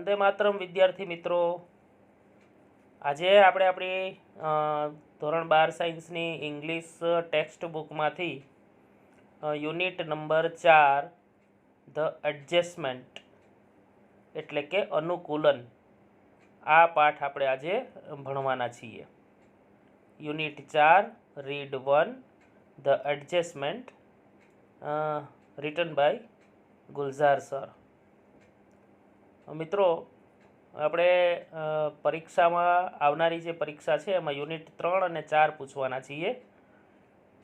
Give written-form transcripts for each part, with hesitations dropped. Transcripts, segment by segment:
વંદે માતરમ વિદ્યાર્થી મિત્રો, આજે આપણે આપણી ધોરણ 12 સાયન્સની ઇંગ્લિશ ટેક્સ્ટ બુકમાંથી યુનિટ નંબર 4 ધ એડજસ્ટમેન્ટ એટલે કે અનુકૂલન આ પાઠ આપણે આજે ભણવાના છીએ. Unit 4 read 1 the adjustment written by Gulzar sir. મિત્રો, આપણે પરીક્ષામાં આવનારી જે પરીક્ષા છે એમાં યુનિટ 3 અને 4 પૂછવાના છીએ.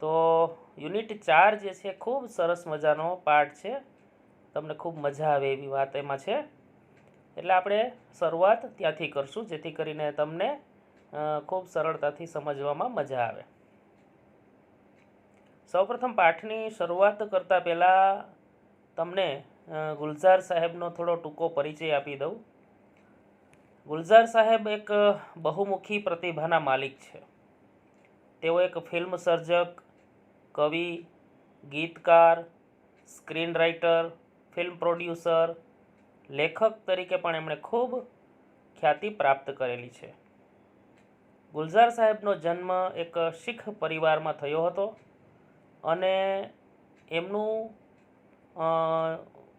તો યુનિટ 4 જે છે ખૂબ સરસ મજાનો પાઠ છે, તમને ખૂબ મજા આવે એવી વાત એમાં છે. એટલે આપણે શરૂઆત ત્યાંથી કરશું જેથી કરીને તમને ખૂબ સરળતાથી સમજવામાં મજા આવે. સૌપ્રથમ પાઠની શરૂઆત કરતાં પહેલાં તમને ગુલઝાર સાહેબનો થોડો ટૂંકો પરિચય આપી દઉં. ગુલઝાર સાહેબ એક બહુમુખી પ્રતિભાના માલિક છે. તેઓ એક ફિલ્મ સર્જક, કવિ, ગીતકાર, સ્ક્રીન રાઇટર, ફિલ્મ પ્રોડ્યુસર, લેખક તરીકે પણ એમણે ખૂબ ખ્યાતિ પ્રાપ્ત કરેલી છે. ગુલઝાર સાહેબનો જન્મ એક શીખ પરિવારમાં થયો હતો અને એમનું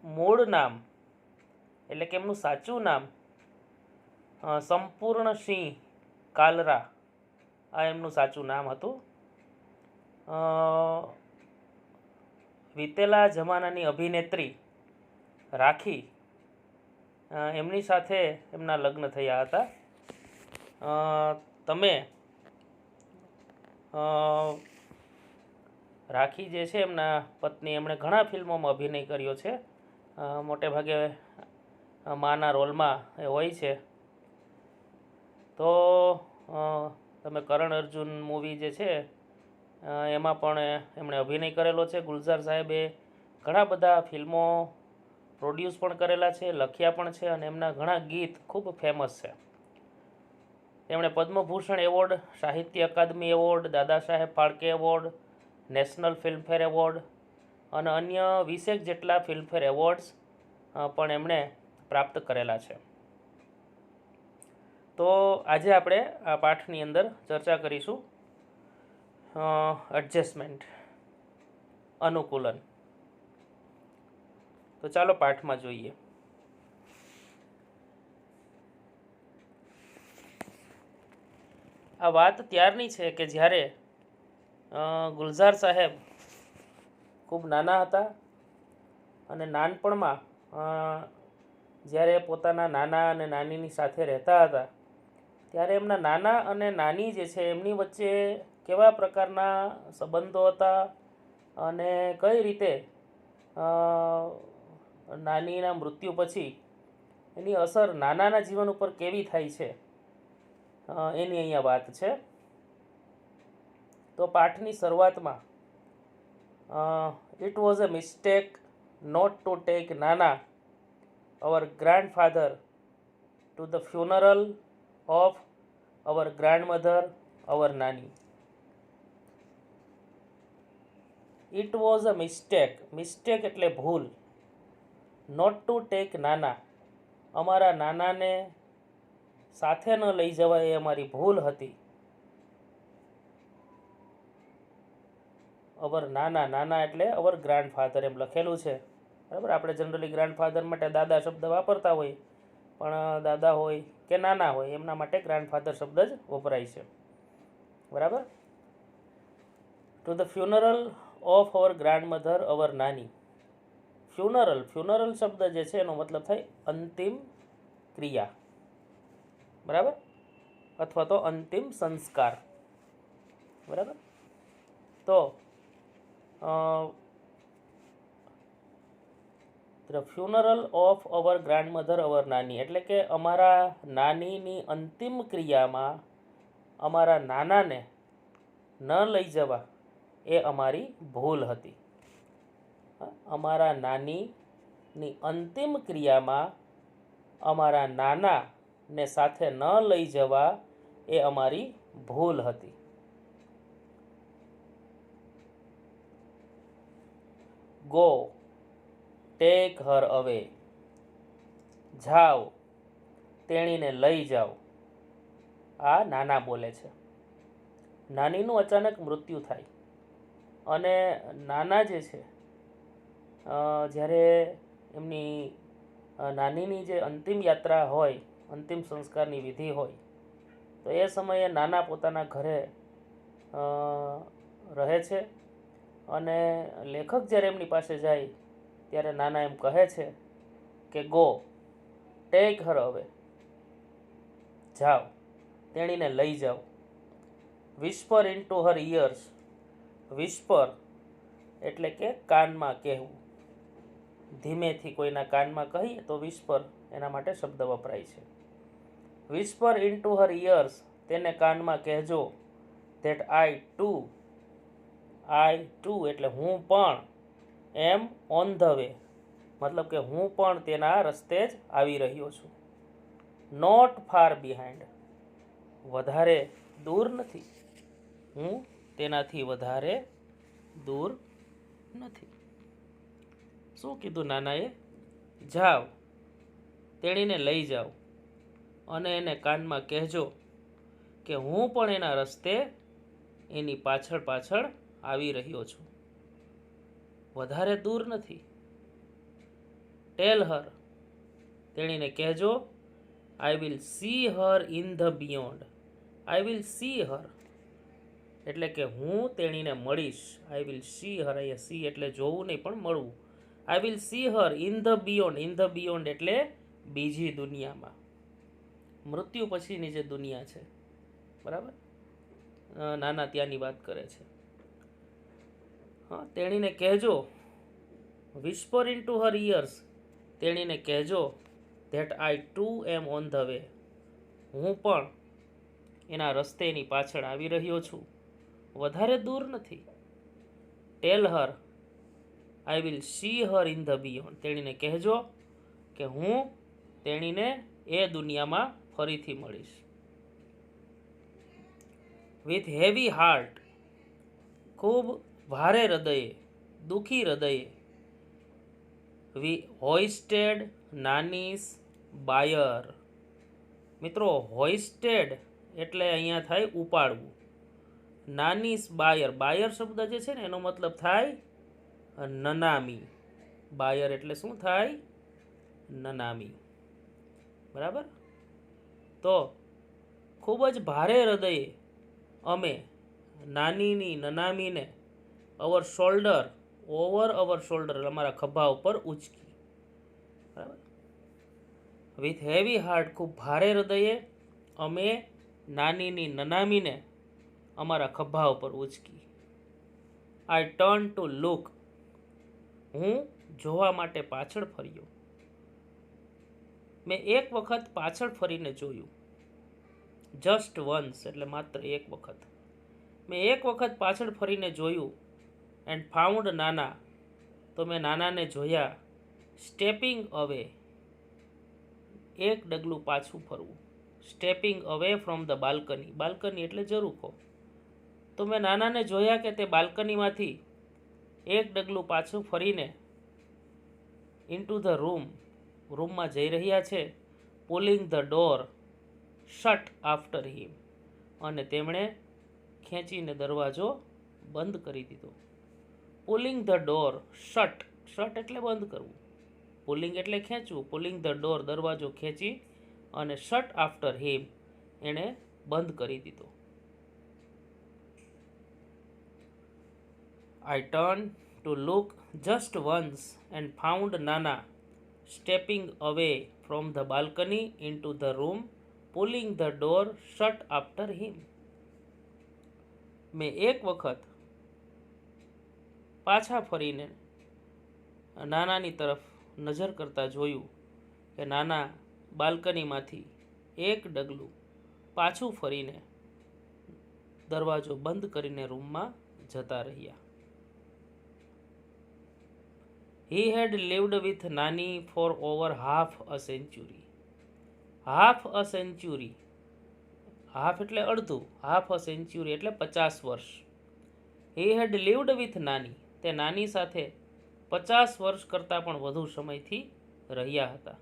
મૂળ નામ એટલે કે એમનું સાચું નામ સંપૂર્ણ સિંહ કાલરા, આ એમનું સાચું નામ હતું. વીતેલા જમાનાની અભિનેત્રી રાખી, એમની સાથે એમના લગ્ન થયા હતા. તમે રાખી જે છે એમના પત્ની, એમણે ઘણા ફિલ્મોમાં અભિનય કર્યો છે. મોટે ભાગે માના રોલમાં એ હોય છે. તો તમે કરણ અર્જુન મૂવી જે છે એમાં પણ એમણે અભિનય કરેલો છે. ગુલઝાર સાહેબે ઘણા બધા ફિલ્મો પ્રોડ્યુસ પણ કરેલા છે, લખ્યા પણ છે અને એમના ઘણા ગીત ખૂબ ફેમસ છે. તેમણે Padma Bhushan award, Sahitya Akademi award, Dada Saheb Phalke award, national Filmfare award અને અન્ય 20 જેટલા ફિલ્મફેર એવોર્ડ્સ પણ એમણે પ્રાપ્ત કરેલા છે. તો આજે આપણે આ પાઠની અંદર ચર્ચા કરીશું એડજસ્ટમેન્ટ, અનુકૂલન. તો ચાલો પાઠમાં જોઈએ. આ વાત ત્યારની છે કે જ્યારે ગુલઝાર સાહેબ ખૂબ નાના હતા અને નાનપણમાં જ્યારે પોતાના નાના અને નાનીની સાથે રહેતા હતા ત્યારે એમના નાના અને નાની જે છે એમની વચ્ચે કેવા પ્રકારના સંબંધો હતા અને કઈ રીતે નાનીના મૃત્યુ પછી એની અસર નાનાના જીવન ઉપર કેવી થાય છે એની અહીંયા વાત છે. તો પાઠની શરૂઆતમાં it was a mistake not to take નાના our grandfather to the funeral of our grandmother, our nanny. It was a mistake, mistake એટલે ભૂલ, not to take નાના, અમારા નાનાને સાથે ન લઈ જવાય એ અમારી ભૂલ હતી. અવર નાના, નાના એટલે અવર ગ્રાન્ડફાધર એમ લખેલું છે, બરાબર. આપણે જનરલી ગ્રાન્ડફાધર માટે દાદા શબ્દ વાપરતા હોય, પણ દાદા હોય કે નાના હોય એમના માટે ગ્રાન્ડફાધર શબ્દ જ વપરાય છે, બરાબર. To the funeral of our grandmother our nani. Funeral, funeral શબ્દ જે છે એનો મતલબ થાય અંતિમ ક્રિયા, બરાબર, અથવા તો અંતિમ સંસ્કાર, બરાબર. તો the funeral of our grandmother our nani એટલે કે અમારા નાનીની અંતિમ ક્રિયામાં અમારા નાનાને ન લઈ જવા એ અમારી ભૂલ હતી. અમારા નાનીની અંતિમ ક્રિયામાં અમારા નાનાને સાથે ન લઈ જવા એ અમારી ભૂલ હતી. ગો, ટેક હર અવે. જાઓ, તેણીને લઈ જાઓ. આ નાના બોલે છે. નાનીનું અચાનક મૃત્યુ થાય અને નાના જે છે જ્યારે એમની નાનીની જે અંતિમ યાત્રા હોય, અંતિમ સંસ્કારની વિધિ હોય, તો એ સમયે નાના પોતાના ઘરે રહે છે અને લેખક જ્યારે એમની પાસે જાય ત્યારે નાના એમ કહે છે કે ગો ટેક હર અવે, જાઓ, તેણીને લઈ જાઓ. Whisper into her ears. Whisper એટલે કે કાનમાં કહેવું. ધીમેથી કોઈના કાનમાં કહીએ તો વિસ્પર એના માટે શબ્દ વપરાય છે. Whisper into her ears, તેને કાનમાં કહેજો ધેટ આઈ ટુ એટલે હું પણ, એમ ઓન ધ વે મતલબ કે હું પણ તેના રસ્તે જ આવી રહ્યો છું. નોટ ફાર બિહાઇન્ડ, વધારે દૂર નથી, હું તેનાથી વધારે દૂર નથી. શું કીધું નાનાએ? જાઓ, તેણીને લઈ જાઓ અને એને કાનમાં કહેજો કે હું પણ એના રસ્તે એની પાછળ પાછળ આવી રહ્યો છું, વધારે દૂર નથી. ટેલ હર, તેણીને કહેજો I will see her in the beyond. I will see her એટલે કે હું તેણીને મળીશ. આઈ વિલ સી હર, અહીંયા સી એટલે જોવું નહીં પણ મળવું. આઈ will see her in the beyond. In the beyond એટલે બીજી દુનિયામાં, મૃત્યુ પછીની જે દુનિયા છે, બરાબર. નાના ત્યાંની વાત કરે છે. હા, તેણીને કહેજો, whisper into her ears, તેણીને કહેજો that I too am on the way, હું પણ એના રસ્તે એની પાછળ આવી રહ્યો છું, વધારે દૂર નથી. Tell her I will see her in the beyond, તેણીને કહેજો કે હું તેણીને એ દુનિયામાં ફરીથી મળીશ. વિથ હેવી હાર્ટ, ખૂબ ભારે હૃદયે, દુઃખી હૃદયે. વી હોઇસ્ટેડ નાનીસ બાયર. મિત્રો, હોઇસ્ટેડ એટલે અહીંયા થાય ઉપાડવું. નાનીસ બાયર, બાયર શબ્દ જે છે ને એનો મતલબ થાય નનામી. બાયર એટલે શું થાય? નનામી, બરાબર. તો ખૂબ જ ભારે હૃદયે અમે નાનીની નનામીને ઓવર અવર શોલ્ડર અમારા ખભા ઉપર ઉચકી, બરાબર. વિથ હેવી હાર્ટ, ખૂબ ભારે હૃદયે અમે નાનીની નનામીને અમારા ખભા ઉપર ઉચકી. આઈ ટર્ન ટુ લુક, હું જોવા માટે પાછળ ફર્યો. મેં એક વખત પાછળ ફરીને જોયું. જસ્ટ વન્સ એટલે માત્ર એક વખત. મેં એક વખત પાછળ ફરીને જોયું. એન્ડ ફાઉન્ડ નાના, તો મેં નાનાને જોયા. સ્ટેપિંગ અવે, એક ડગલું પાછું ફરવું. Stepping away from the balcony. Balcony એટલે ઝરૂખો. તો મેં નાનાને જોયા કે તે બાલ્કનીમાંથી એક ડગલું પાછું ફરીને ઇન્ટુ ધ રૂમમાં જઈ રહ્યા છે. Pulling the door shut after him, અને તેમણે ખેંચીને દરવાજો બંધ કરી દીધો. Pulling the door shut, shut એટલે બંધ કરવું, પુલિંગ એટલે ખેંચવું. પુલિંગ ધ ડોર દરવાજો ખેંચી અને શટ આફ્ટર હિમ એણે બંધ કરી દીધો. I turned to look just once and found Nana stepping away from the balcony into the room, pulling the door shut after him. મેં એક વખત પાછા ફરીને નાનાની તરફ નજર કરતા જોયું કે નાના બાલ્કનીમાંથી એક ડગલું પાછું ફરીને દરવાજો બંધ કરીને રૂમમાં જતા રહ્યા. He had lived with Nani for over half a century. Half a century. Half એટલે અડધું. Half a century એટલે 50 વર્ષ. He had lived with Nani. તે નાની સાથે 50 વર્ષ કરતાં પણ વધુ સમયથી રહ્યા હતા.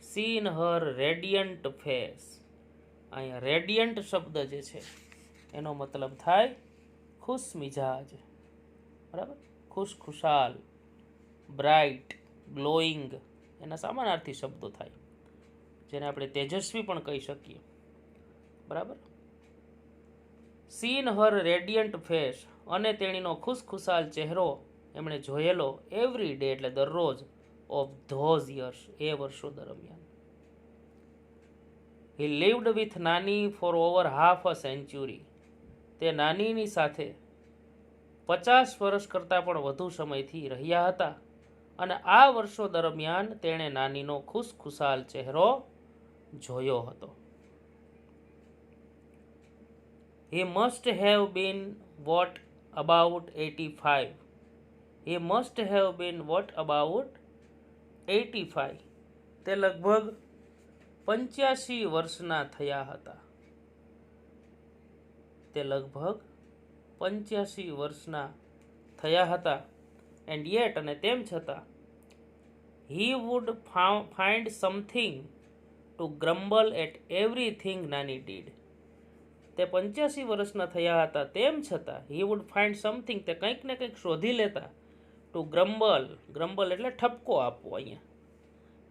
સીન હર રેડિયન્ટ ફેસ. અહીંયા રેડિયન્ટ શબ્દ જે છે એનો મતલબ થાય ખુશ મિજાજ, બરાબર, ખુશખુશાલ, બ્રાઇટ, ગ્લોઈંગ, એના સમાનાર્થી શબ્દો થાય, જેને આપણે તેજસ્વી પણ કહી શકીએ, બરાબર. સીન હર રેડિયન્ટ ફેસ, અને તેણીનો ખુશખુશાલ ચહેરો એમણે જોયેલો એવરી ડે એટલે દરરોજ, ઓફ ધોઝ યર્સ એ વર્ષો દરમિયાન. He lived with Nani for over half a century. તે નાનીની સાથે 50 વર્ષ કરતાં પણ વધુ સમયથી રહ્યા હતા, અને આ વર્ષો દરમિયાન તેણે નાનીનો ખુશખુશાલ ચહેરો જોયો હતો. He must have been what about 85. He must have been what about 85. તે લગભગ 85 વર્ષના થયા હતા. તે લગભગ 85 વર્ષના થયા હતા. એન્ડ યેટ, અને તેમ છતાં, he would find something to grumble at everything નાની did. તે 85 વર્ષના થયા હતા, તેમ છતાં he would find something, તે કંઈક ને કંઈક શોધી લેતા, ટુ ગ્રમ્બલ. ગ્રમ્બલ એટલે ઠપકો આપવો. અહીંયા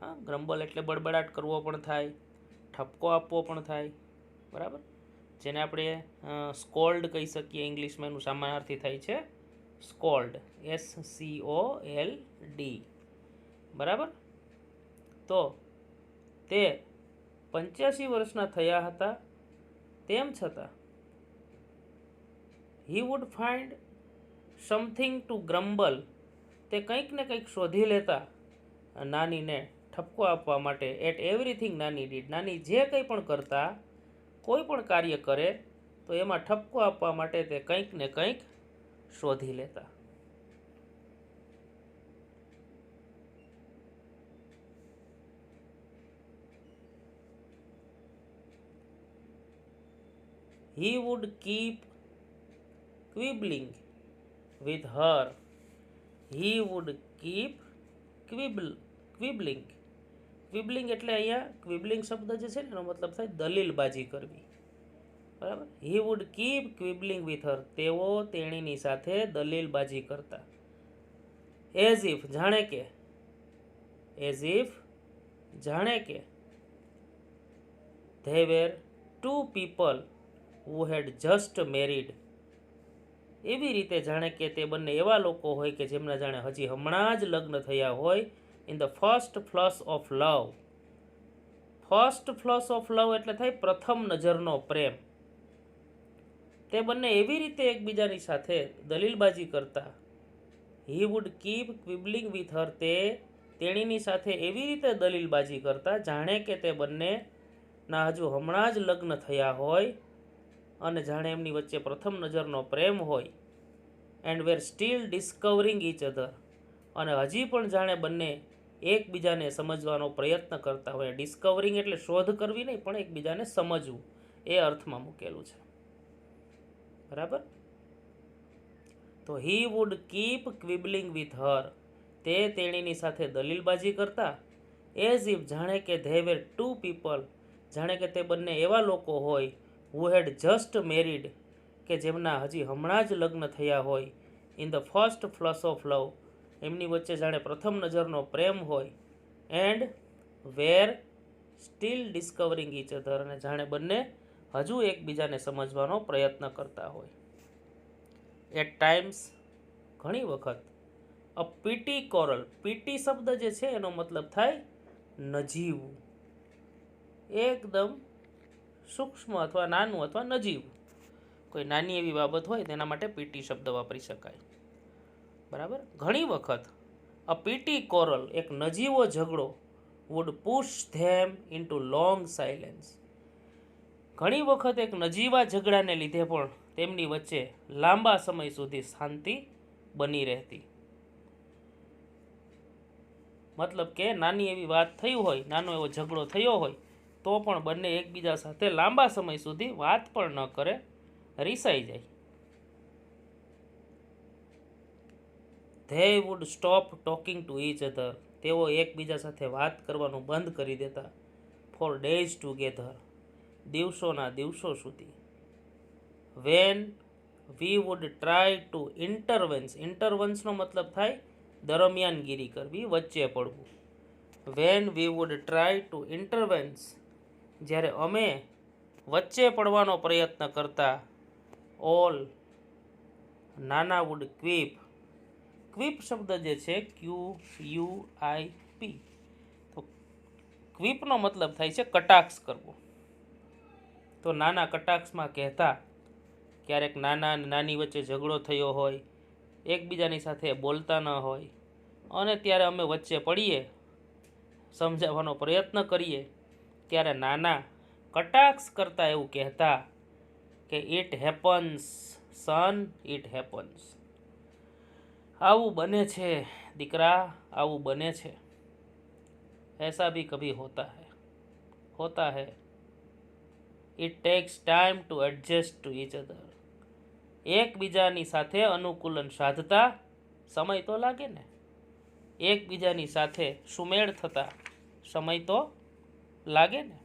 હા, ગ્રમ્બલ એટલે બડબડાટ કરવો પણ થાય, ઠપકો આપવો પણ થાય, બરાબર, જેને આપણે સ્કોલ્ડ કહી શકીએ. ઇંગ્લિશમાં એનું સમાનાર્થી થાય છે સ્કોલ્ડ, SCOLD, બરાબર. તો તે 85 વર્ષના થયા હતા, તેમ છતાં he would find something to grumble, તે કંઈક ને કંઈક શોધી લેતા નાનીને ઠપકો આપવા માટે, એટ એવરીથિંગ નાની ડીડ, નાની જે કંઈ પણ કરતા, કોઈ પણ કાર્ય કરે તો એમાં ઠપકો આપવા માટે તે કંઈક ને કંઈક શોધી લેતા. He would keep quibbling with her. He would keep quibbling. Quibbling એટલે અહીંયા ક્વિબલિંગ શબ્દ જે છે ને એનો મતલબ થાય દલીલબાજી કરવી, બરાબર. He would keep quibbling with her. તેઓ તેણીની સાથે દલીલબાજી કરતા. As if, જાણે કે, as if, જાણે કે, they were two people who had just married. એવી રીતે જાણે કે તે બંને એવા લોકો હોય કે જેમના જાણે હજી હમણાં જ લગ્ન થયા હોય. In the first flush of love. First flush of લવ એટલે થાય પ્રથમ નજરનો પ્રેમ. તે બંને એવી રીતે એકબીજાની સાથે દલીલબાજી કરતા. He would keep quibbling with her, તે તેણીની સાથે એવી રીતે દલીલબાજી કરતા જાણે કે તે બંનેના હજુ હમણાં જ લગ્ન થયા હોય અને જાણે એમની વચ્ચે પ્રથમ નજરનો પ્રેમ હોય. And were still discovering each other, અને હજી પણ જાણે બંને એકબીજાને સમજવાનો પ્રયત્ન કરતા હોય. ડિસ્કવરિંગ એટલે શોધ કરવી નહીં, પણ એકબીજાને સમજવું, એ અર્થમાં મૂકેલું છે, બરાબર. તો he would keep quibbling with her, તે તેણીની સાથે દલીલબાજી કરતા. એઝ ઇફ, જાણે કે ધે વેર ટુ પીપલ, જાણે કે તે બંને એવા લોકો હોય હુ હેડ જસ્ટ મેરીડ, કે જેમના હજી હમણાં જ લગ્ન થયા હોય. In the first flush of love, એમની વચ્ચે જાણે પ્રથમ નજરનો પ્રેમ હોય. And were still discovering each other, અને જાણે બંને હજુ એકબીજાને સમજવાનો પ્રયત્ન કરતા હોય. એટ ટાઈમ્સ, ઘણી વખત. અ પીટી કોરલ, પીટી શબ્દ જે છે એનો મતલબ થાય નજીવું, એકદમ સૂક્ષ્મ અથવા નાનું અથવા નજીવું. કોઈ નાની એવી બાબત હોય તેના માટે પીટી શબ્દ વાપરી શકાય, બરાબર. ઘણી વખત અ પીટી કોરલ, એક નજીવો ઝઘડો, વુડ પુશ ધેમ ઇન્ટુ લોંગ સાયલેન્સ, ઘણી વખત એક નજીવા ઝઘડાને લીધે પણ તેમની વચ્ચે લાંબા સમય સુધી શાંતિ બની રહેતી. મતલબ કે નાની એવી વાત થઈ હોય, નાનો એવો ઝઘડો થયો હોય, તો પણ બંને એકબીજા સાથે લાંબા સમય સુધી વાત પણ ન કરે, રીસાઈ જાય. They would stop talking to each other. તેઓ એકબીજા સાથે વાત કરવાનું બંધ કરી દેતા ફોર ડેઝ ટુગેધર, દિવસોના દિવસો સુધી. When we would try to ઇન્ટરવન્સનો મતલબ થાય દરમિયાનગીરી કરવી, વચ્ચે પડવું. When we would try to intervene, જ્યારે અમે વચ્ચે પડવાનો પ્રયત્ન કરતા, ઓલ નાના વુડ ક્વીપ. ક્વીપ શબ્દ જે છે QUIP, તો ક્વીપનો મતલબ થાય છે કટાક્ષ કરવો. તો નાના કટાક્ષમાં કહેતા, ક્યારેક નાના અને નાની વચ્ચે ઝઘડો થયો હોય, એકબીજાની સાથે બોલતા ન હોય, અને ત્યારે અમે વચ્ચે પડીએ, સમજાવવાનો પ્રયત્ન કરીએ, ત્યારે નાના કટાક્ષ કરતા એવું કહેતા કે it happens son, it happens. આવું બને છે દીકરા, આવું બને છે. ऐसा भी कभी होता है. It tax time to adjust to each other. એકબીજાની સાથે અનુકૂલન સાધતા સમય તો લાગે ને. એકબીજાની સાથે સુમેળ થતા સમય તો લાગે ને.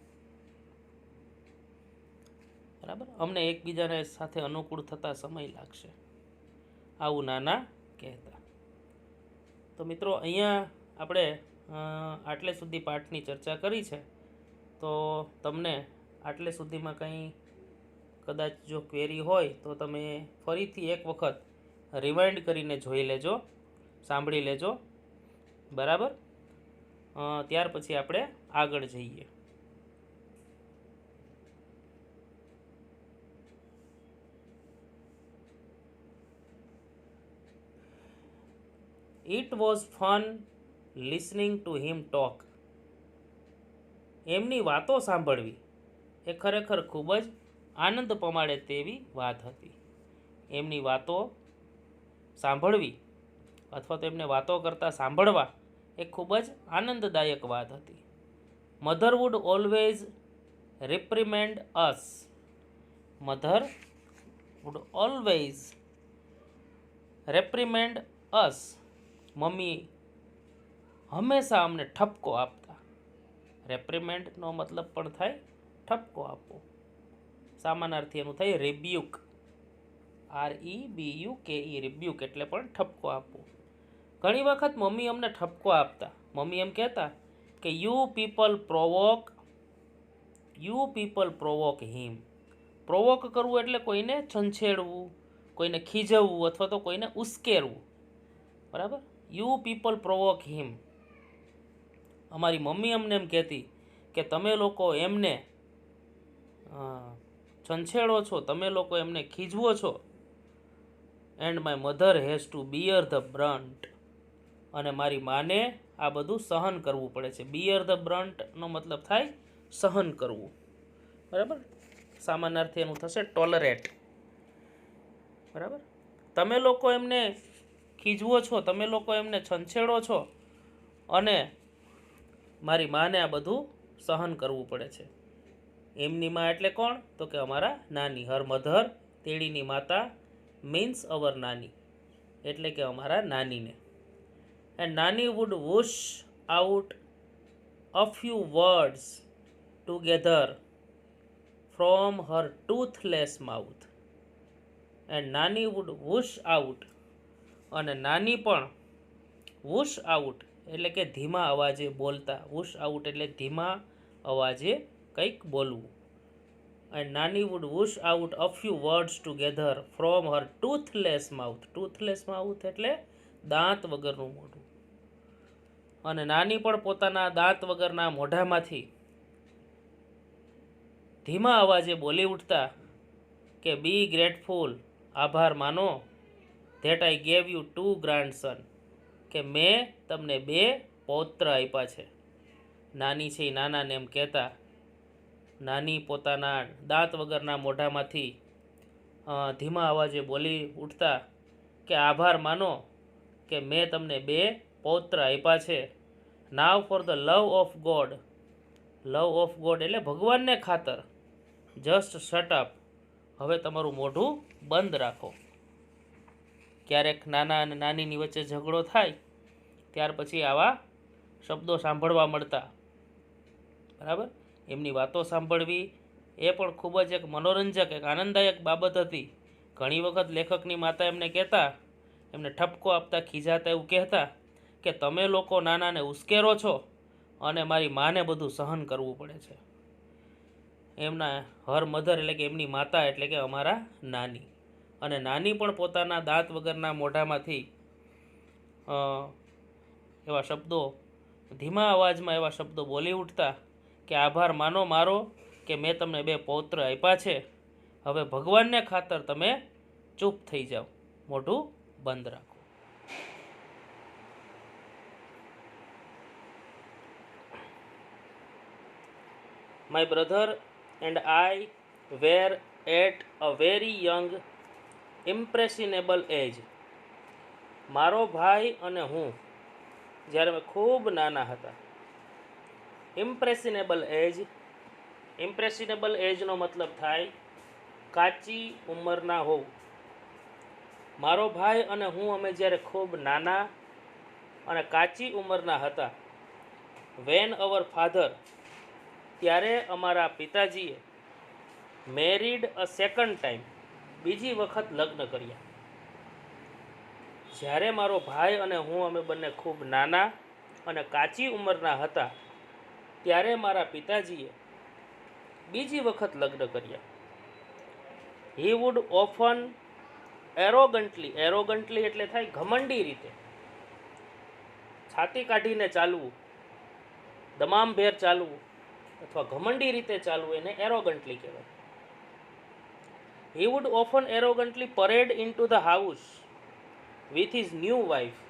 બરાબર, અમને એકબીજાને સાથે અનુકૂળ થતા સમય લાગશે, આવું નાના કહેતા. તો મિત્રો, અહીંયા આપણે આટલે સુધી પાઠની ચર્ચા કરી છે. તો તમને આટલે સુધીમાં કંઈ કદાચ જો ક્વેરી હોય તો તમે ફરીથી એક વખત રિવાઇન્ડ કરીને જોઈ લેજો, સાંભળી લેજો. બરાબર, ત્યાર પછી આપણે આગળ જઈએ. It was fun listening to him talk. એમની વાતો સાંભળવી એ ખરેખર ખૂબ જ આનંદ પમાડે તેવી વાત હતી. એમની વાતો સાંભળવી અથવા તો એમને વાતો કરતાં સાંભળવા એ ખૂબ જ આનંદદાયક વાત હતી. મધર વુડ ઓલવેઝ રિપ્રિમેન્ડ અસ. મધર વુડ ઓલવેઝ રેપ્રિમેન્ડ અસ. મમ્મી હંમેશા અમને ઠપકો આપતા. રેપ્રિમેન્ડનો મતલબ પણ થાય ઠપકો આપવો. સામાનાર્થી એનું થાય રિબ્યુક. REBUKE, રિબ્યુક એટલે પણ ઠપકો આપવો. ઘણી વખત મમ્મી અમને ઠપકો આપતા. મમ્મી એમ કહેતા કે યુ પીપલ પ્રોવોક હિમ. પ્રોવોક કરવું એટલે કોઈને છંછેડવું, કોઈને ખીજવવું અથવા તો કોઈને ઉશ્કેરવું. બરાબર, યુ પીપલ પ્રોવોક હિમ. અમારી મમ્મી અમને એમ કહેતી કે તમે લોકો એમને છંછેડો છો, તમે લોકો એમને ખીજવો છો. And my mother has to bear the brunt. અને મારી માને આ બધું સહન કરવું પડે છે. બિયર ધ બ્રન્ટનો મતલબ થાય સહન કરવું. બરાબર, સામાનાર્થી એનું થશે ટોલરેટ. બરાબર, તમે લોકો એમને ખીજવો છો, તમે લોકો એમને છંછેડો છો, અને મારી માને આ બધું સહન કરવું પડે છે. એમની માં એટલે કોણ? તો કે અમારા નાની. હર મધર, તેડીની માતા, મીન્સ અવર નાની, એટલે કે અમારા નાનીને. And nani would whoosh out a few words together from her toothless mouth. And nani would whoosh out. અને નાની પણ વુશ આઉટ એટલે કે ધીમા અવાજે બોલતા. વુશ આઉટ એટલે ધીમા અવાજે કંઈક બોલવું. And nani would whoosh out a few words together from her toothless mouth. Toothless mouth એટલે દાંત વગરનું મોઢું. અને નાની પણ પોતાના દાંત વગરના મોઢામાંથી ધીમા અવાજે બોલી ઉઠતા કે બી ગ્રેટફુલ, આભાર માનો, ધેટ આઈ ગેવ યુ 2 ગ્રાન્ડસન, કે મેં તમને 2 પૌત્ર આપ્યા છે. નાની છે એ નાનાને એમ કહેતા. નાની પોતાના દાંત વગરના મોઢામાંથી ધીમા અવાજે બોલી ઉઠતા કે આભાર માનો કે મેં તમને 2 પૌત્ર આપ્યા છે. Now for the love of God. Love of God એટલે ભગવાનને ખાતર. Just shut up. હવે તમારું મોઢું બંધ રાખો. ક્યારેક નાના અને નાનીની વચ્ચે ઝઘડો થાય ત્યાર પછી આવા શબ્દો સાંભળવા મળતા. બરાબર, એમની વાતો સાંભળવી એ પણ ખૂબ જ એક મનોરંજક, એક આનંદદાયક બાબત હતી. ઘણી વખત લેખકની માતા એમને કહેતા, એમને ઠપકો આપતા, ખીજાતા, એવું કહેતા કે તમે લોકો નાનાને ઉશ્કેરો છો અને મારી માને બધું સહન કરવું પડે છે. એમના હર મધર એટલે કે એમની માતા એટલે કે અમારા નાની. અને નાની પણ પોતાના દાંત વગરના મોઢામાંથી એવા શબ્દો, ધીમા અવાજમાં એવા શબ્દો બોલી ઉઠતા કે આભાર માનો મારો કે મેં તમને 2 પૌત્ર આપ્યા છે. હવે ભગવાનને ખાતર તમે ચૂપ થઈ જાઓ, મોઢું બંધ રાખો. My brother and I were at a very young, impressionable age. મારો ભાઈ અને હું જ્યારે અમે ખૂબ નાના હતા. ઇમ્પ્રેશનેબલ એજનો મતલબ થાય કાચી ઉંમરના હોવું. મારો ભાઈ અને હું અમે જ્યારે ખૂબ નાના અને કાચી ઉંમરના હતા. વેન અવર ફાધર, ત્યારે અમારા પિતાજીએ મેરીડ અ સેકન્ડ ટાઈમ, બીજી વખત લગ્ન કર્યા. જ્યારે મારો ભાઈ અને હું અમે બંને ખૂબ નાના અને કાચી ઉંમરના હતા ત્યારે મારા પિતાજીએ બીજી વખત લગ્ન કર્યા. હી વુડ ઓફન એરોગન્ટલી એટલે થાય ઘમંડી રીતે, છાતી કાઢીને ચાલવું, દમામભેર ચાલવું અથવા ઘમંડી રીતે ચાલવું, એને એરોગન્ટલી કહેવાય. He would often arrogantly parade into the house with his new wife.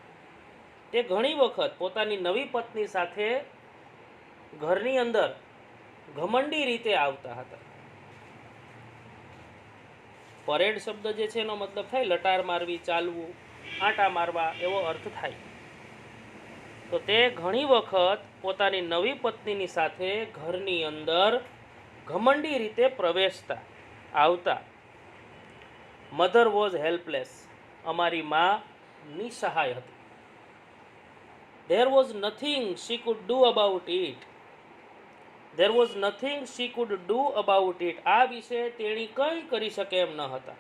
તે ઘણી વખત પોતાની નવી પત્ની સાથે ઘરની અંદર ઘમંડી રીતે આવતા હતા. પરેડ શબ્દ જે છે એનો મતલબ થાય લટાર મારવી, ચાલવું, આંટા મારવા એવો અર્થ થાય. તો તે ઘણી વખત પોતાની નવી પત્નીની સાથે ઘરની અંદર ઘમંડી રીતે પ્રવેશતા, આવતા. મધર વોઝ હેલ્પલેસ, અમારી માં નિસહાય હતી. There was nothing she could do about it. There was nothing she could do about it. આ વિશે તેણી કંઈ કરી શકે એમ ન હતા.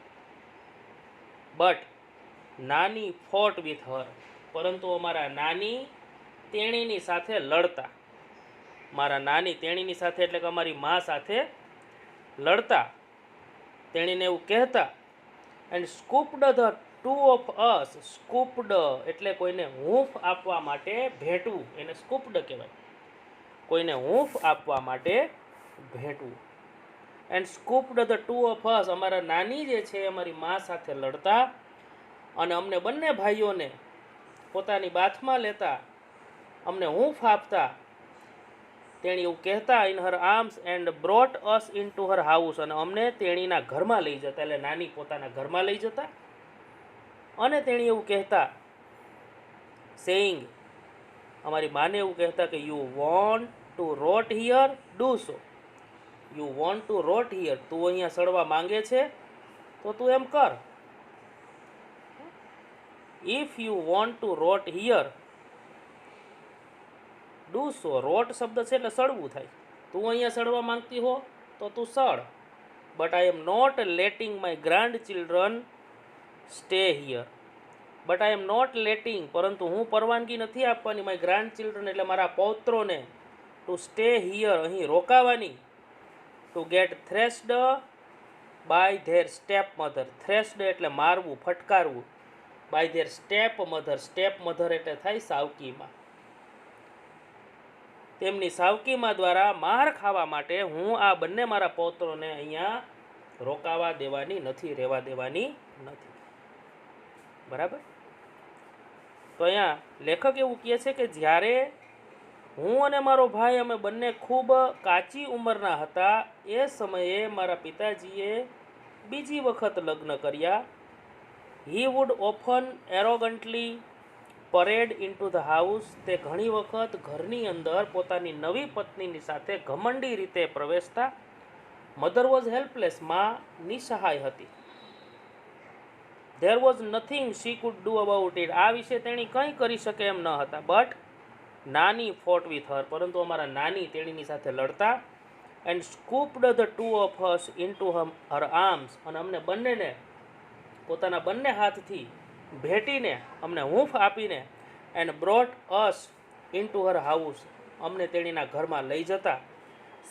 But નાની fought with her. પરંતુ અમારા નાની તેણીની સાથે લડતા. મારા નાની તેણીની સાથે એટલે કે અમારી માં સાથે લડતા. તેણીને એવું કહેતા. And scooped the two of us. સ્કૂપ્ડ એટલે કોઈને હૂંફ આપવા માટે ભેટવું, એને સ્કૂપ્ડ કહેવાય. કોઈને હૂંફ આપવા માટે ભેટવું. And scooped the two of us, અમારા નાની જે છે અમારી મા સાથે લડતા અને અમને બંને ભાઈઓને પોતાની બાથમાં લેતા, અમને હૂંફ આપતા. તેણી એવું કહેતા in her arms and brought us in to her house, અને અમને તેણીના ઘરમાં લઈ જતા, એટલે નાની પોતાના ઘરમાં લઈ જતા. અને તેણી એવું કહેતા, સેઇંગ, અમારી માને એવું કહેતા કે you want to rot here, do so. You want to rot here, તું અહીંયા સડવા માંગે છે તો તું એમ કર. If you want to rot here, do so. Rot શબ્દ છે એટલે સડવું થાય. તું અહીંયા સડવા માંગતી હો તો તું સડ. But I am not letting my grandchildren stay here. But I am not letting, પરંતુ હું પરવાનગી નથી આપવાની, માય ગ્રાન્ડ ચિલ્ડ્રન એટલે મારા પૌત્રોને, ટુ સ્ટે હિયર, અહીં રોકાવાની, to get thrashed by their stepmother. Thrashed એટલે મારવું, ફટકારવું. By their stepmother. Stepmother એટલે થાય સાવકીમાં. તેમની સાવકીમાં દ્વારા માર ખાવા માટે હું આ બંને મારા પૌત્રોને અહીંયા રોકાવા દેવાની નથી, રહેવા દેવાની નથી. બરાબર. તો અહીંયા લેખક એવું કહે છે કે જ્યારે હું અને મારો ભાઈ અમે બંને ખૂબ કાચી ઉંમરના હતા એ સમયે મારા પિતાજીએ બીજી વખત લગ્ન કર્યા. He would often arrogantly parade into the house. તે ઘણી વખત ઘરની અંદર પોતાની નવી પત્નીની સાથે ઘમંડી રીતે પ્રવેશતા. મધર વોઝ હેલ્પલેસ, માં નિસહાય હતી. There was nothing she could do about it. આ વિશે તેણી કંઈ કરી શકે એમ ન હતા. બટ નાની ફોટ વિથ હર, પરંતુ અમારા નાની તેણીની સાથે લડતા. And scooped the two of us into her arms, અને અમને બંનેને પોતાના બંને હાથથી ભેટીને અમને હૂંફ આપીને, and brought us into her house, અમને તેણીના ઘરમાં લઈ જતા.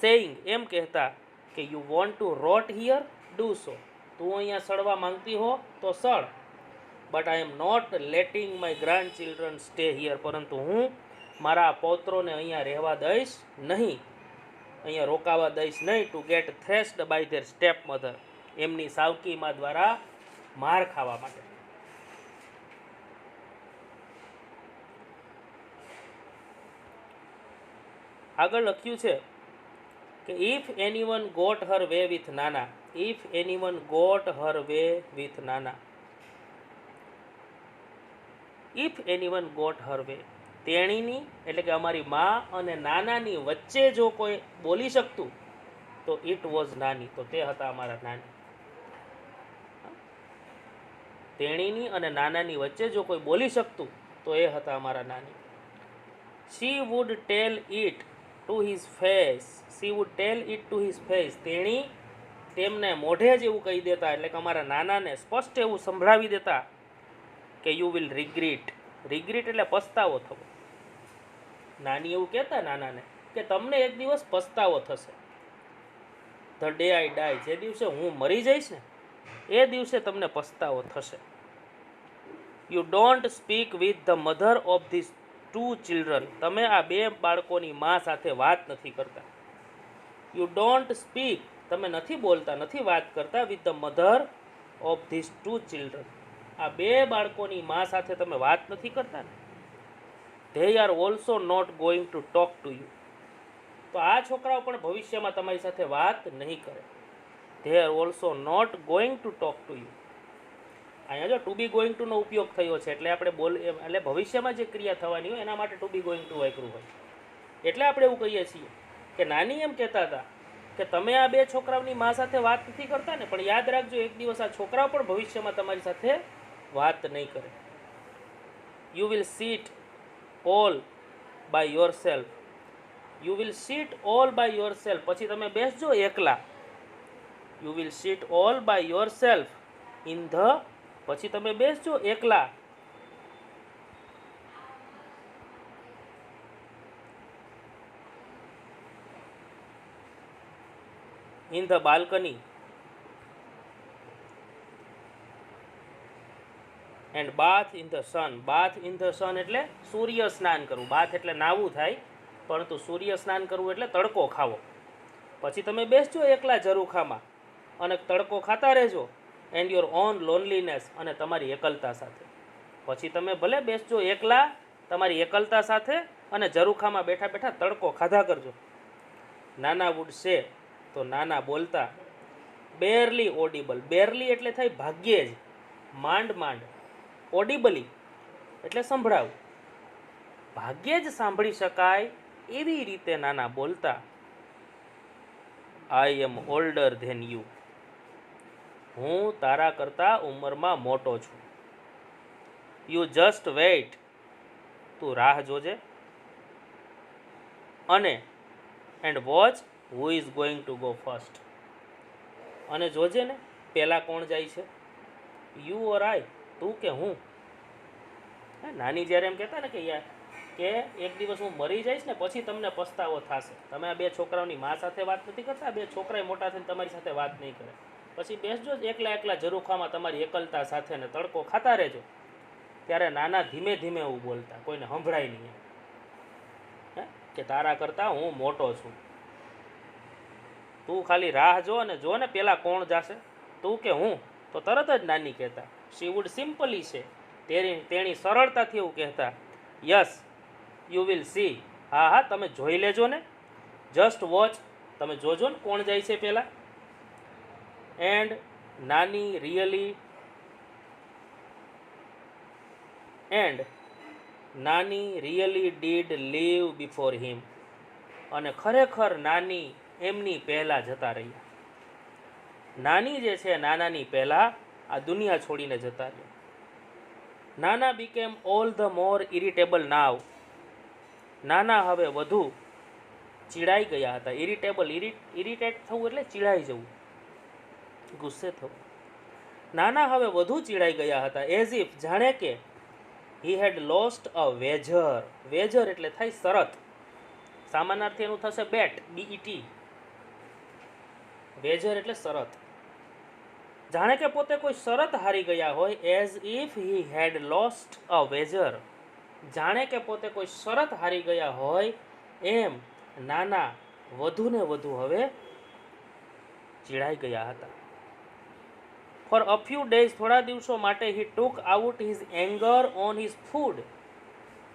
સેઇંગ, એમ કહેતા કે you want to rot here, do so, તું અહીંયા સડવા માંગતી હો તો સડ, but I am not letting my grandchildren stay here, પરંતુ હું મારા પૌત્રોને અહીંયા રહેવા દઈશ નહીં, અહીંયા રોકાવા દઈશ નહીં. To get thrashed by their stepmother, એમની સાવકી મા દ્વારા માર ખાવા માટે. આગળ લખ્યું છે કે if anyone got her way with nana, if anyone got her way with nana, if anyone got her way, તેણીની એટલે કે અમારી મા અને નાનાની વચ્ચે જો કોઈ બોલી શકતું તો ઇટ વોઝ નાની, તો તે હતા અમારા નાની. તેણીની અને નાનાની વચ્ચે જો કોઈ બોલી શકતું તો એ હતા અમારા નાની. She would tell it to his face, she would tell it to his face, તેણી તેમને મોઢે જ એવું કહી દેતા, એટલે કે અમારા નાનાને સ્પષ્ટ એવું સંભળાવી દેતા કે યુ વિલ રિગ્રેટ. રિગ્રેટ એટલે પસ્તાવો થવો. નાની એવું કહેતા નાનાને કે તમને એક દિવસ પસ્તાવો થશે. ધ ડે આઈ ડાય, જે દિવસે હું મરી જઈશ ને એ દિવસે તમને પસ્તાવો થશે. You don't speak with the mother of these two children, તમે આ બે બાળકોની મા સાથે વાત નથી કરતા. યુ ડોન્ટ સ્પીક, તમે નથી બોલતા, નથી વાત કરતા, with the mother of these two children, આ બે બાળકોની મા સાથે તમે વાત નથી કરતા ને. They are also not going to talk to you, તો આ છોકરાઓ પણ ભવિષ્યમાં તમારી સાથે વાત નહીં કરે. They are also not going to talk to you. અહીંયા જો ટુ બી ગોઈંગ ટુનો ઉપયોગ થયો છે, એટલે આપણે એટલે ભવિષ્યમાં જે ક્રિયા થવાની હોય એના માટે ટુ બી ગોઈંગ ટુ વાપર્યું હોય. એટલે આપણે એવું કહીએ છીએ કે નાની એમ કહેતા હતા કે તમે આ બે છોકરાઓની મા સાથે વાત નથી કરતા ને, પણ યાદ રાખજો એક દિવસ આ છોકરાઓ પણ ભવિષ્યમાં તમારી સાથે વાત નહીં કરે. You will sit all by yourself, you will sit all by yourself, પછી તમે બેસજો એકલા. You will sit all by yourself in the, પછી તમે બેસજો એકલા in the balcony and bath in the sun. Bath in the sun એટલે સૂર્ય સ્નાન કરવું. બાથ એટલે નાવું થાય, પરંતુ સૂર્ય સ્નાન કરવું એટલે તડકો ખાવો. પછી તમે બેસજો એકલા ઝરૂખામાં અને તડકો ખાતા રહેજો. એન્ડ યોર ઓન લોનલીનેસ, અને તમારી એકલતા સાથે. પછી તમે ભલે બેસજો એકલા તમારી એકલતા સાથે અને ઝરૂખામાં બેઠા બેઠા તડકો ખાધા કરજો. નાના વુડ સે, તો નાના બોલતા. બેરલી ઓડિબલ, બેરલી એટલે થાય ભાગ્યે જ, માંડ માંડ. ઓડિબલી એટલે સંભળાવું, ભાગ્યે જ સાંભળી શકાય એવી રીતે નાના બોલતા. આઈ એમ ઓલ્ડર ધેન યુ, હું તારા કરતાં ઉંમરમાં મોટો છું. યુ જસ્ટ વેઇટ, તું રાહ જોજે. અને and watch who is going to go first, અને જોજે ને પહેલાં કોણ જાય છે. યુ ઓર આઈ, તું કે હું. નાની જ્યારે એમ કહેતા ને કે યાર કે એક દિવસ હું મરી જઈશ ને પછી તમને પસ્તાવો થશે. તમે આ બે છોકરાઓની મા સાથે વાત નથી કરતા, બે છોકરાએ મોટા થઈને તમારી સાથે વાત નહીં કરે. પછી બેસજો એકલા એકલા ઝરૂખામાં તમારી એકલતા સાથે ને તડકો ખાતા રહેજો. ત્યારે નાના ધીમે ધીમે એવું બોલતા, કોઈને સંભળાય નહીં, હે કે તારા કરતાં હું મોટો છું. તું ખાલી રાહ જો અને જો ને પહેલાં કોણ જશે, તું કે હું. તો તરત જ નાની કહેતા. શી વુડ સિમ્પલી છે, તેણી સરળતાથી એવું કહેતા. યસ યુ વિલ સી, હા હા તમે જોઈ લેજો ને. જસ્ટ વોચ, તમે જોજો ને કોણ જાય છે પહેલાં. એન્ડ નાની રિયલી ડીડ લીવ બિફોર હિમ, અને ખરેખર નાની એમની પહેલાં જતા રહ્યા. નાની જે છે નાનાની પહેલાં આ દુનિયા છોડીને જતા રહ્યા. Nana became all the more irritable now, નાના હવે વધુ ચીડાઈ ગયા હતા. ઇરિટેટ થવું એટલે ચીડાઈ જવું, ગુસ્સે થવું. નાના હવે વધુ ચીડાઈ ગયા હતા. એઝ ઇફ જાણે કે હી હેડ લોસ્ટ અ વેજર. વેજર એટલે થાય શરત. સામાનાર્થી એનું થશે બેટ, BET. વેજર એટલે શરત. જાણે કે પોતે કોઈ શરત હારી ગયા હોય. As if he had lost a wager. જાણે કે પોતે કોઈ શરત હારી ગયા હોય એમ નાના વધુ ને વધુ હવે ચીડાઈ ગયા હતા. ફોર અ ફ્યુ ડેઝ, થોડા દિવસો માટે, he took out his anger on his food.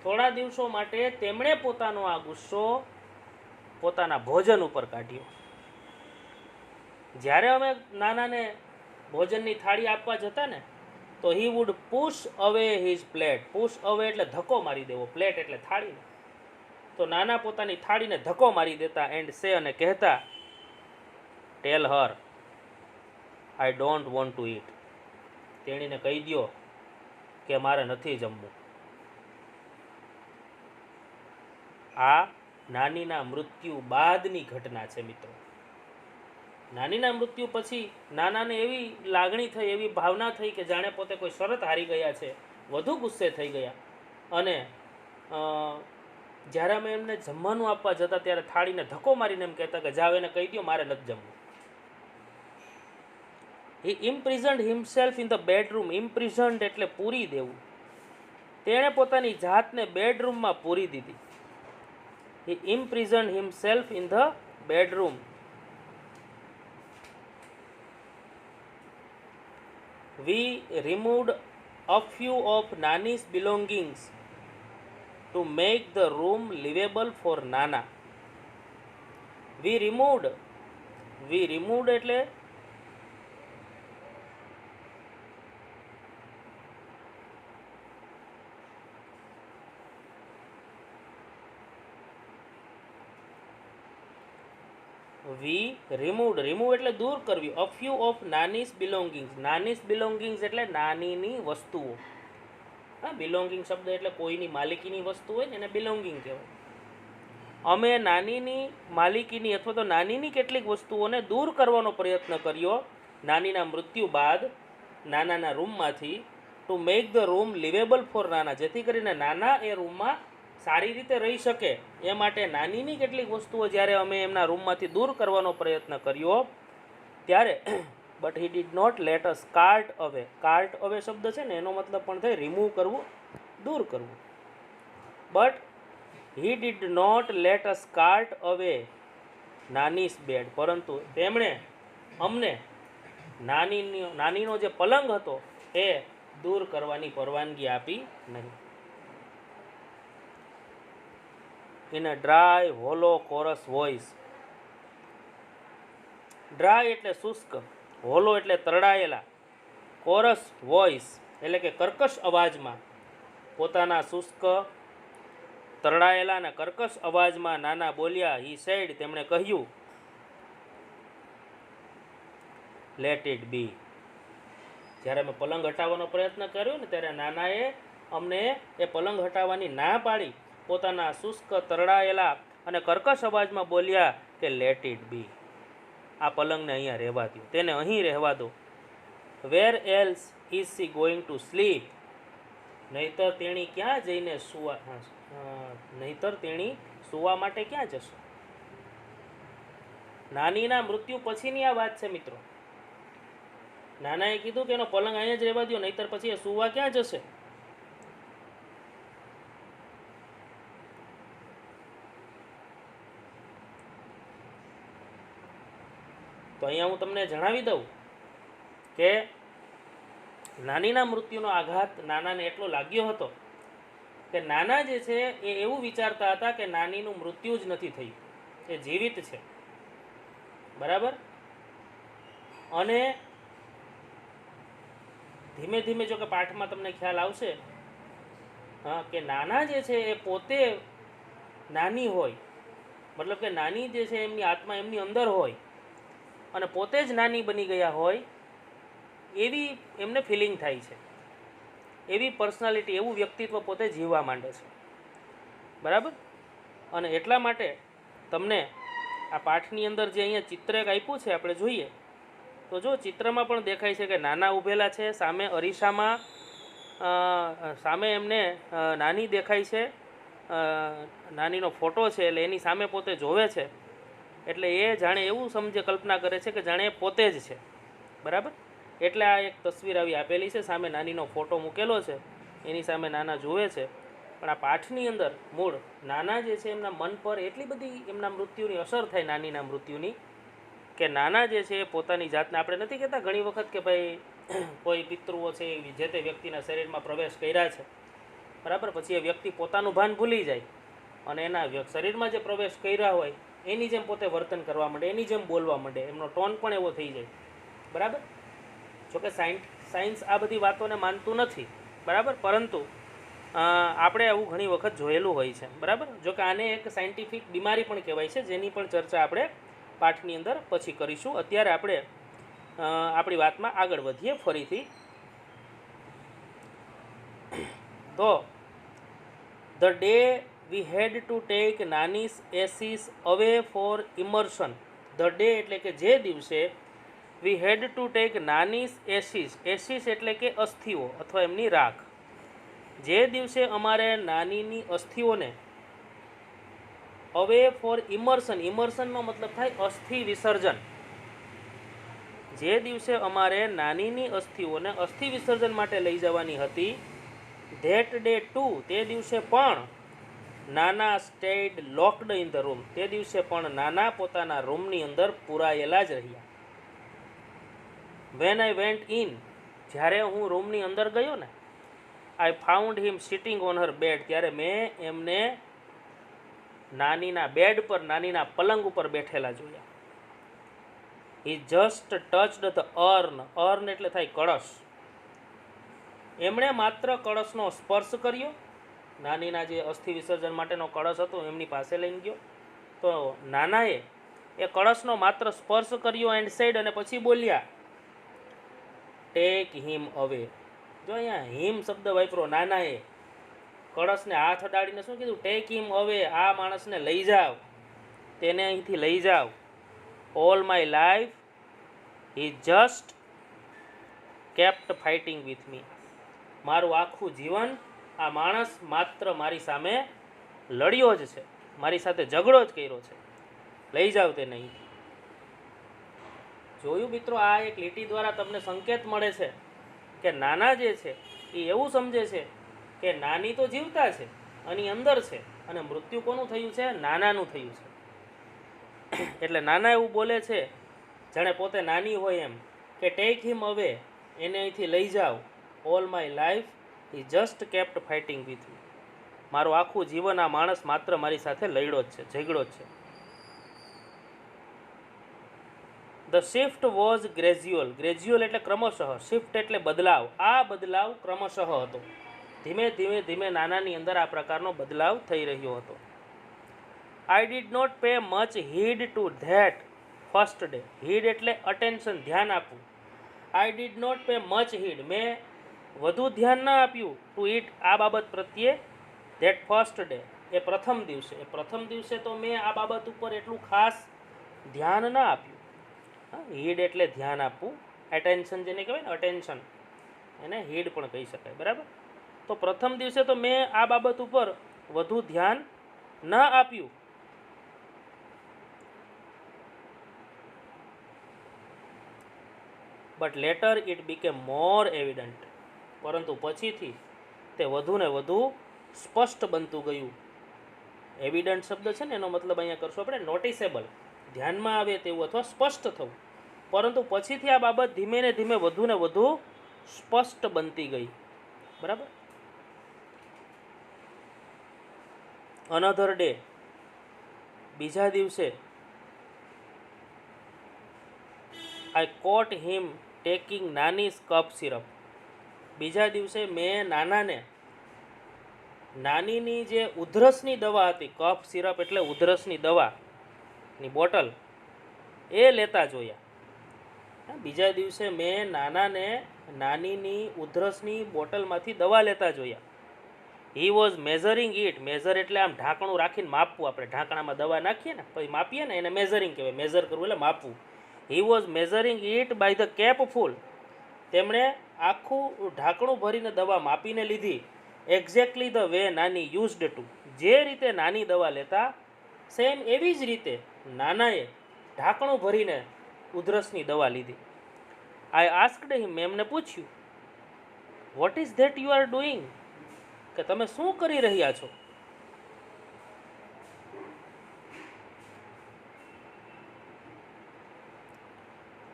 થોડા દિવસો માટે તેમણે પોતાનો આ ગુસ્સો પોતાના ભોજન ઉપર કાઢ્યો. જ્યારે અમે નાનાને ભોજનની થાળી આપવા જતા ને, તો હી વુડ પુશ અવે હિઝ પ્લેટ. પુશ અવે એટલે ધક્કો મારી દેવો, પ્લેટ એટલે થાળી. તો નાના પોતાની થાળીને ધક્કો મારી દેતા એન્ડ સે, અને કહેતા, tell her I don't want to eat. તેણીને કહી દો કે મારે નથી જમવું. આ નાનીના મૃત્યુ બાદની ઘટના છે મિત્રો. નાનીના મૃત્યુ પછી નાનાને એવી લાગણી થઈ, એવી ભાવના થઈ કે જાણે પોતે કોઈ શરત હારી ગયા છે, વધુ ગુસ્સે થઈ ગયા. અને જ્યારે અમે એમને જમવાનું આપવા જતા ત્યારે થાળીને ધક્કો મારીને એમ કહેતા કે જાવ એને કહી દો મારે નથી જમવું. He imprisoned himself in the bedroom. Imprisoned એટલે પૂરી દેવું. તેણે પોતાની જાતને બેડરૂમમાં પૂરી દીધી. He imprisoned himself in the bedroom. We removed a few of Nani's belongings to make the room livable for Nana. We removed એટલે remove એટલે દૂર કરવી. a few of Nani's belongings. Nani's belongings એટલે નાનીની વસ્તુઓ. હા, બિલોંગિંગ શબ્દ એટલે કોઈની માલિકીની વસ્તુ હોય ને એને બિલોંગિંગ કહેવાય. અમે નાનીની માલિકીની અથવા તો નાનીની કેટલીક વસ્તુઓને દૂર કરવાનો પ્રયત્ન કર્યો નાનીના મૃત્યુ બાદ નાનાના રૂમમાંથી. To make the room liveable for nana. જેથી કરીને નાના એ રૂમમાં સારી રીતે રહી શકે એ માટે નાનીની કેટલીક વસ્તુઓ જ્યારે અમે એમના રૂમમાંથી દૂર કરવાનો પ્રયત્ન કર્યો ત્યારે but he did not let us cart away. Cart away શબ્દ છે ને એનો મતલબ પણ થાય રિમૂવ કરવું, દૂર કરવું. But he did not let us cart away Nani's bed. પરંતુ તેમણે અમને નાનીનો જે પલંગ હતો એ દૂર કરવાની પરવાનગી આપી નહીં. In a dry hollow chorus voice. Dry એટલે શુષ્ક, હોલો એટલે તરડાયેલા, કોરસ વોઇસ એટલે કે કર્કશ અવાજમાં, પોતાના શુષ્ક તરડાયેલા અને કર્કશ અવાજમાં નાના બોલ્યા. હી સેડ, તેમણે કહ્યું, લેટ ઇટ બી. જ્યારે અમે પલંગ હટાવવાનો પ્રયત્ન કર્યો ને ત્યારે નાનાએ અમને એ પલંગ હટાવવાની ના પાડી. પોતાના શુષ્ક તરડાયેલા અને કર્કશ અવાજમાં બોલ્યા કે લેટ ઇટ બી. આ પલંગને અહીંયા રહેવા દો, તેને અહીં રહેવા દો. Where else is she going to sleep. નહીતર તેણી ક્યાં જઈને સુવા માટે ક્યાં જશે? નાનીના મૃત્યુ પછીની આ વાત છે મિત્રો. નાનાએ કીધું કે એનો પલંગ અહીંયા જ રહેવા દો, નહીતર પછી એ સુવા ક્યાં જશે? તો અહીંયા હું તમને જણાવી દઉં કે નાનીના મૃત્યુનો આઘાત નાનાને એટલો લાગ્યો હતો કે નાના જે છે એ એવું વિચારતા હતા કે નાનીનું મૃત્યુ જ નથી થયું, એ જીવિત છે. બરાબર? અને ધીમે ધીમે જો કે પાઠમાં તમને ખ્યાલ આવશે હા કે નાના જે છે એ પોતે નાની હોય, મતલબ કે નાની જે છે એમની આત્મા એમની અંદર હોય અને પોતે જ નાની બની ગયા હોય એવી એમને ફિલિંગ થાય છે. એવી પર્સનાલિટી, એવું વ્યક્તિત્વ પોતે જીવવા માંડે છે. બરાબર? અને એટલા માટે તમને આ પાઠની અંદર જે અહીંયા ચિત્ર એક આપ્યું છે આપણે જોઈએ તો જો ચિત્રમાં પણ દેખાય છે કે નાના ઊભેલા છે, સામે અરીસામાં સામે એમને નાની દેખાય છે, નાનીનો ફોટો છે એટલે એની સામે પોતે જોવે છે, એટલે એ જાણે એવું સમજે, કલ્પના કરે છે કે જાણે એ પોતે જ છે, બરાબર. એટલે આ એક તસવીર આવી આપેલી છે, સામે નાનીનો ફોટો મૂકેલો છે, એની સામે નાના જુએ છે. પણ આ પાઠની અંદર મૂળ નાના જે છે એમના મન પર એટલી બધી એમના મૃત્યુની અસર થાય, નાનીના મૃત્યુની, કે નાના જે છે એ પોતાની જાતને, આપણે નથી કહેતા ઘણી વખત કે ભાઈ કોઈ પિતૃઓ છે એ જે તે વ્યક્તિના શરીરમાં પ્રવેશ કર્યા છે, બરાબર, પછી એ વ્યક્તિ પોતાનું ભાન ભૂલી જાય અને એના શરીરમાં જે પ્રવેશ કર્યા હોય એની જેમ પોતે વર્તન કરવા માંડે, એની જેમ બોલવા માંડે, એમનો ટોન પણ એવો થઈ જાય, બરાબર. જોકે સાયન્સ આ બધી વાતોને માનતું નથી, બરાબર, પરંતુ આપણે આવું ઘણી વખત જોયેલું હોય છે, બરાબર. જોકે આને એક સાયન્ટિફિક બીમારી પણ કહેવાય છે, જેની પણ ચર્ચા આપણે પાઠની અંદર પછી કરીશું. અત્યારે આપણે આપણી વાતમાં આગળ વધીએ ફરીથી. તો the day we had to take nani's ashes away for ઇમર્શન. The day એટલે કે જે દિવસે વી હેડ ટુ ટેક નાનીસ એસીસ, એસીસ એટલે કે અસ્થિઓ અથવા એમની રાખ, જે દિવસે અમારે નાનીની અસ્થિઓને અવે ફોર ઇમર્શન, ઇમર્શનનો મતલબ થાય અસ્થિ વિસર્જન, જે દિવસે અમારે નાનીની અસ્થિઓને અસ્થિ વિસર્જન માટે લઈ જવાની હતી, ધેટ ડે ટુ, તે દિવસે પણ નાના stayed locked in the room, તે દિવસે પણ નાના પોતાના રૂમની અંદર પુરાયેલા જ રહ્યા. વેન આઈ વેન્ટ ઇન, જ્યારે હું રૂમની અંદર ગયો ને, I found him sitting on her bed, ત્યારે મેં એમને નાનીના બેડ પર, નાનીના પલંગ ઉપર બેઠેલા જોયા. હી જસ્ટ ટચડ ધ અર્ન, અર્ન એટલે થાય કળશ, એમણે માત્ર કળશનો સ્પર્શ કર્યો, નાનીના જે અસ્થિ વિસર્જન માટેનો કળશ હતો એમની પાસે લઈને ગયો, તો નાનાએ એ કળશનો માત્ર સ્પર્શ કર્યો એન્ડ સાઈડ, અને પછી બોલ્યા ટેક હિમ અવે. જો અહીંયા હિમ શબ્દ વાપરો નાનાએ, કળશને હાથ અડાડીને શું કીધું, ટેક હિમ અવે, આ માણસને લઈ જાઓ, તેને અહીંથી લઈ જાઓ. All my life he just kept fighting with me, મારું આખું જીવન આ માણસ માત્ર મારી સામે લડ્યો જ છે, મારી સાથે ઝઘડો જ કર્યો છે, લઈ જાઓ તેને અહીંથી. જોયું મિત્રો, આ એક લીટી દ્વારા તમને સંકેત મળે છે કે નાના જે છે એ એવું સમજે છે કે નાની તો જીવતા છે, આની અંદર છે, અને મૃત્યુ કોનું થયું છે, નાનાનું થયું છે. એટલે નાના એવું બોલે છે જાણે પોતે નાની હોય એમ, કે ટેક હિમ અવે, એને અહીંથી લઈ જાઓ. All my life he just kept fighting with me, મારું આખું જીવન આ માણસ માત્ર મારી સાથે લડ્યો જ છે, ઝઘડો જ છે. The shift was gradual, gradual એટલે ક્રમશઃ, શિફ્ટ એટલે બદલાવ, આ બદલાવ ક્રમશઃ હતો, ધીમે ધીમે ધીમે નાનાની અંદર આ પ્રકારનો બદલાવ થઈ રહ્યો હતો. I did not pay much heed to that first day, heed એટલે અટેન્શન, ધ્યાન આપવું. I did not pay much heed, મેં વધુ ધ્યાન ન આપ્યું, ટુ ઇટ, આ બાબત પ્રત્યે, ધેટ ફર્સ્ટ ડે, એ પ્રથમ દિવસે, એ પ્રથમ દિવસે તો મેં આ બાબત ઉપર એટલું ખાસ ધ્યાન ન આપ્યું. હીડ એટલે ધ્યાન આપવું, એટેન્શન જેને કહેવાય ને, અટેન્શન, એને હીડ પણ કહી શકાય, બરાબર. તો પ્રથમ દિવસે તો મેં આ બાબત ઉપર વધુ ધ્યાન ન આપ્યું. બટ લેટર ઇટ બીકેમ મોર એવિડન્ટ, પરંતુ પછીથી તે વધુ ને વધુ સ્પષ્ટ બનતું ગયું. એવિડન્ટ શબ્દ છે ને, એનો મતલબ અહીંયા કરશું આપણે નોટિસેબલ, ધ્યાનમાં આવે તેવું અથવા સ્પષ્ટ થવું. પરંતુ પછીથી આ બાબત ધીમે ને ધીમે વધુ ને વધુ સ્પષ્ટ બનતી ગઈ, બરાબર. અનધર ડે, બીજા દિવસે, આઈ કોટ હિમ ટેકિંગ નાનીસ કફ સિરપ, બીજા દિવસે મેં નાનાને નાનીની જે ઉધરસની દવા હતી, કફ સિરપ એટલે ઉધરસની દવાની બોટલ, એ લેતા જોયા. બીજા દિવસે મેં નાનાને નાનીની ઉધરસની બોટલમાંથી દવા લેતા જોયા. હી વોઝ મેઝરિંગ ઇટ. મેઝર એટલે આમ ઢાંકણું રાખીને માપવું. આપણે ઢાંકણામાં દવા નાખીએ ને પછી માપીએ ને એને મેઝરિંગ કહેવાય. મેઝર કરવું એટલે માપવું. He was measuring it by the capful. તેમણે આખું ઢાંકણું ભરીને દવા માપીને લીધી. Exactly the way nani used to. જે રીતે નાની દવા લેતા સેમ એવી જ રીતે નાનાએ ઢાંકણું ભરીને ઉધરસની દવા લીધી. આઈ આસ્કડ હિમ. મેં એમને પૂછ્યું, what is that you are doing, કે તમે શું કરી રહ્યા છો?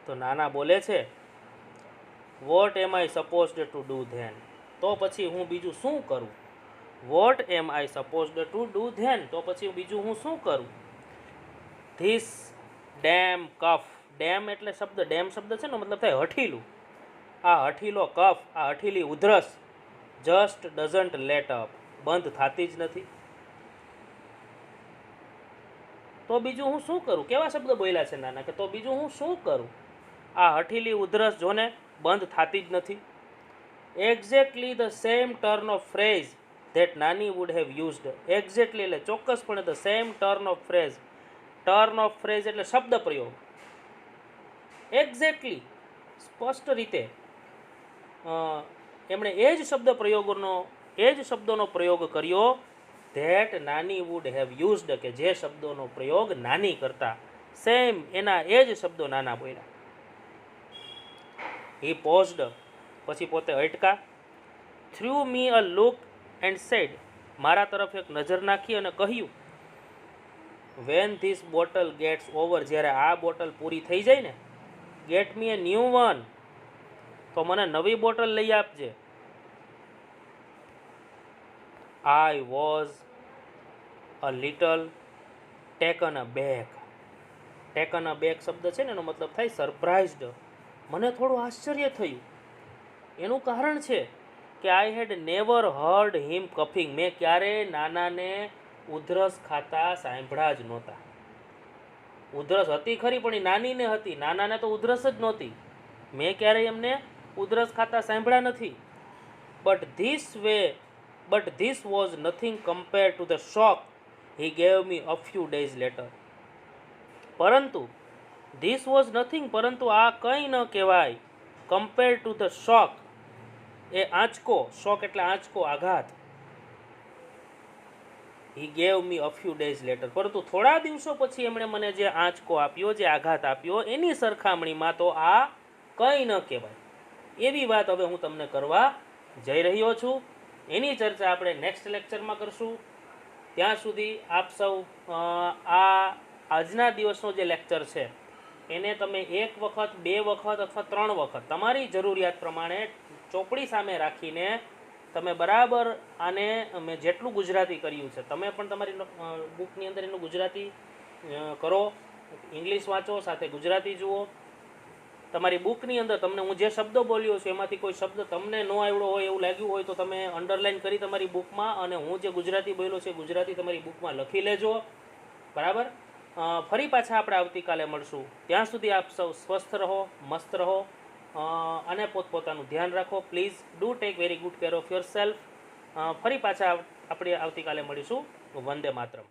તો નાના બોલે છે, what am I supposed to do then. તો પછી હું બીજું શું કરું? What am I supposed to do then. તો પછી બીજું હું શું કરું? This dam cough. ડેમ એટલે શબ્દ, ડેમ શબ્દ છે ને મતલબ થાય હઠીલું. આ હઠીલો કફ, આ હઠીલી ઉધરસ જસ્ટ ડઝન્ટ લેટ અપ. બંધ થતી જ નથી. તો બીજું હું શું કરું? કેવા શબ્દ બોલ્યા છે નાના, કે તો બીજું હું શું કરું? આ હઠીલી ઉધરસ જોને બંધ થતી જ નથી. Exactly the same turn of phrase that nani would have used. Exactly એટલે ચોક્કસપણે the same turn of phrase. Turn of phrase એટલે શબ્દ પ્રયોગ. એક્ઝેક્ટલી સ્પષ્ટ રીતે એમણે એ જ શબ્દોનો પ્રયોગ કર્યો that nani would have used, કે જે શબ્દોનો પ્રયોગ નાની કરતા. સેમ એના એ જ શબ્દો નાના બોલ્યા. હી પોઝડ. પછી પોતે અટકા. Threw me a look and said. મારા તરફ એક નજર નાખી અને કહ્યું, when this bottle gets over. જ્યારે આ બોટલ પૂરી થઈ જાય ને, get me a new one. તો મને નવી બોટલ લઈ આપજે. I was a little taken aback. Taken aback શબ્દ છે ને એનો મતલબ થાય સરપ્રાઇઝડ. મને થોડું આશ્ચર્ય થયું. એનું કારણ છે કે આઈ હેડ નેવર હર્ડ હિમ કફિંગ. મેં ક્યારેય નાનાને ઉધરસ ખાતા સાંભળ્યા જ નહોતા. ઉધરસ હતી ખરી પણ એ નાનીને હતી, નાનાને તો ઉધરસ જ નહોતી. મેં ક્યારેય એમને ઉધરસ ખાતા સાંભળ્યા નથી. But this was nothing compare to the shock he gave me a few days letter. પરંતુ ધીસ વોઝ નથિંગ, પરંતુ આ કંઈ ન કહેવાય કમ્પેર ટુ ધ શોક. એ આંચકો, શોક એટલે આંચકો, આઘાત. હી gave me a few days letter. પરંતુ થોડા દિવસો પછી એમણે મને જે આંચકો આપ્યો, જે આઘાત આપ્યો, એની સરખામણીમાં તો આ કંઈ ન કહેવાય. એવી વાત હવે હું તમને કરવા જઈ રહ્યો છું. એની ચર્ચા આપણે નેક્સ્ટ લેક્ચરમાં કરશું. ત્યાં સુધી આપ સૌ આજના દિવસનો જે લેક્ચર છે એને તમે 1 વખત 2 વખત અથવા 3 વખત તમારી જરૂરિયાત પ્રમાણે ચોપડી સામે રાખીને તમે બરાબર આને મેં જેટલું ગુજરાતી કર્યું છે તમે પણ તમારી બુકની અંદર એનું ગુજરાતી કરો. ઇંગ્લિશ વાંચો, સાથે ગુજરાતી જુઓ. તમારી બુકની અંદર તમને હું જે શબ્દો બોલ્યો છું એમાંથી કોઈ શબ્દ તમને ન આવડ્યો હોય એવું લાગ્યું હોય તો તમે અંડરલાઇન કરી તમારી બુકમાં, અને હું જે ગુજરાતી બોલ્યો છે ગુજરાતી તમારી બુકમાં લખી લેજો. બરાબર. ફરી પાછા આપણે આવતીકાલે મળશું. ત્યાં સુધી આપ સૌ સ્વસ્થ રહો, મસ્ત રહો અને પોતપોતાનું ધ્યાન રાખો. Please do tech very good care of your self. ફરી પાછા આપણે આવતીકાલે મળીશું. વંદે માતરમ.